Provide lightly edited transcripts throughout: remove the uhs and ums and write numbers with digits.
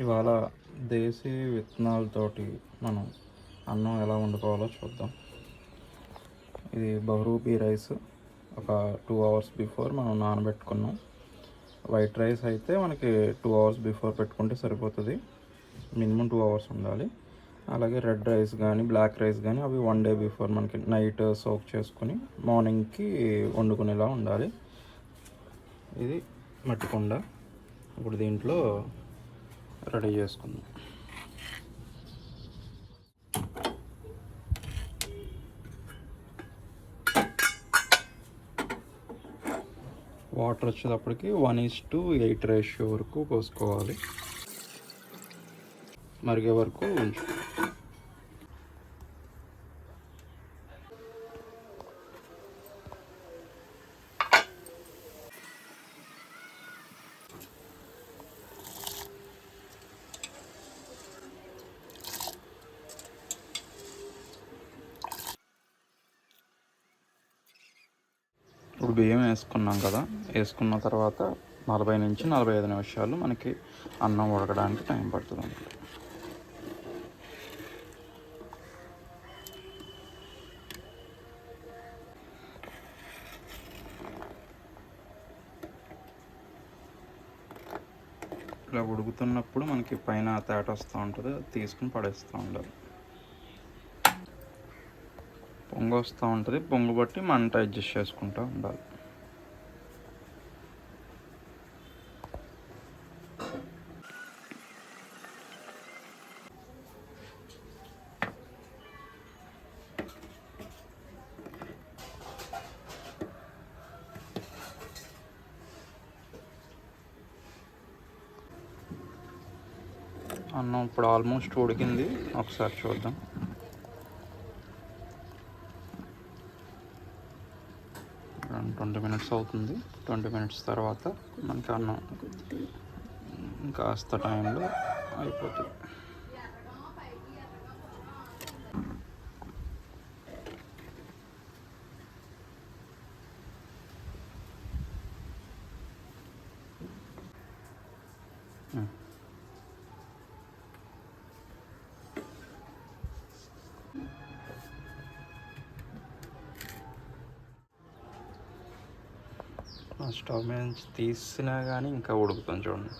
ఇవాళ దేశీ విత్తనాలతోటి మనం అన్నం ఎలా వండుకోవాలో చూద్దాం. ఇది బహ్రూపీ రైస్. ఒక 2 అవర్స్ బిఫోర్ మనం నానబెట్టుకున్నాం. వైట్ రైస్ అయితే మనకి 2 అవర్స్ బిఫోర్ పెట్టుకుంటే సరిపోతుంది. మినిమం 2 అవర్స్ ఉండాలి. అలాగే రెడ్ రైస్ కానీ బ్లాక్ రైస్ కానీ అవి 1 డే బిఫోర్ మనకి నైట్ సోక్ చేసుకుని మార్నింగ్కి వండుకునేలా ఉండాలి. ఇది మట్టి కుండ. ఇప్పుడు దీంట్లో రెడీ చేసుకుందాం. వాటర్ వచ్చేటప్పటికి 1:8 రేషియో వరకు పోసుకోవాలి. మరిగే వరకు ఉంచు. ఇప్పుడు బియ్యం వేసుకున్నాం కదా, వేసుకున్న తర్వాత 40 నుంచి 45 నిమిషాలు మనకి అన్నం ఉడకడానికి టైం పడుతుంది. ఇలా ఉడుకుతున్నప్పుడు మనకి పైన తేట వస్తూ ఉంటుంది, అది తీసుకుని పడేస్తూ ఉండాలి. పొంగు వస్తూ ఉంటుంది, పొంగు బట్టి మంట అడ్జస్ట్ చేసుకుంటూ ఉండాలి. అన్నం ఇప్పుడు ఆల్మోస్ట్ ఉడికింది, ఒకసారి చూద్దాం. ట్వంటీ మినిట్స్ అవుతుంది. 20 మినిట్స్ తర్వాత మనకి అన్నం కాస్త టైంలో అయిపోతుంది. స్టవ్ మీద నుంచి తీసినా కానీ ఇంకా ఉడుకుతుంది చూడండి.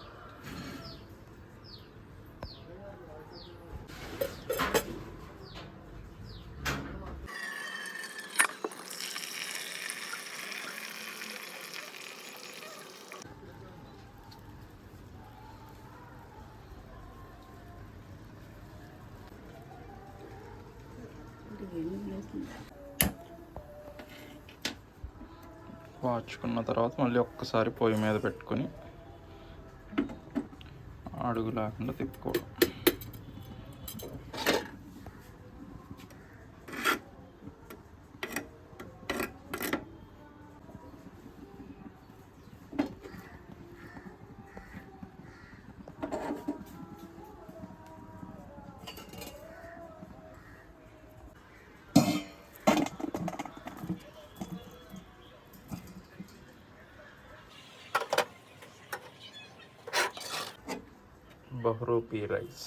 వాచుకున్న తర్వాత మళ్ళీ ఒక్కసారి పొయ్యి మీద పెట్టుకొని అడుగు లేకుండా తిప్పుకోవడం. బహ్రూపీ రైస్.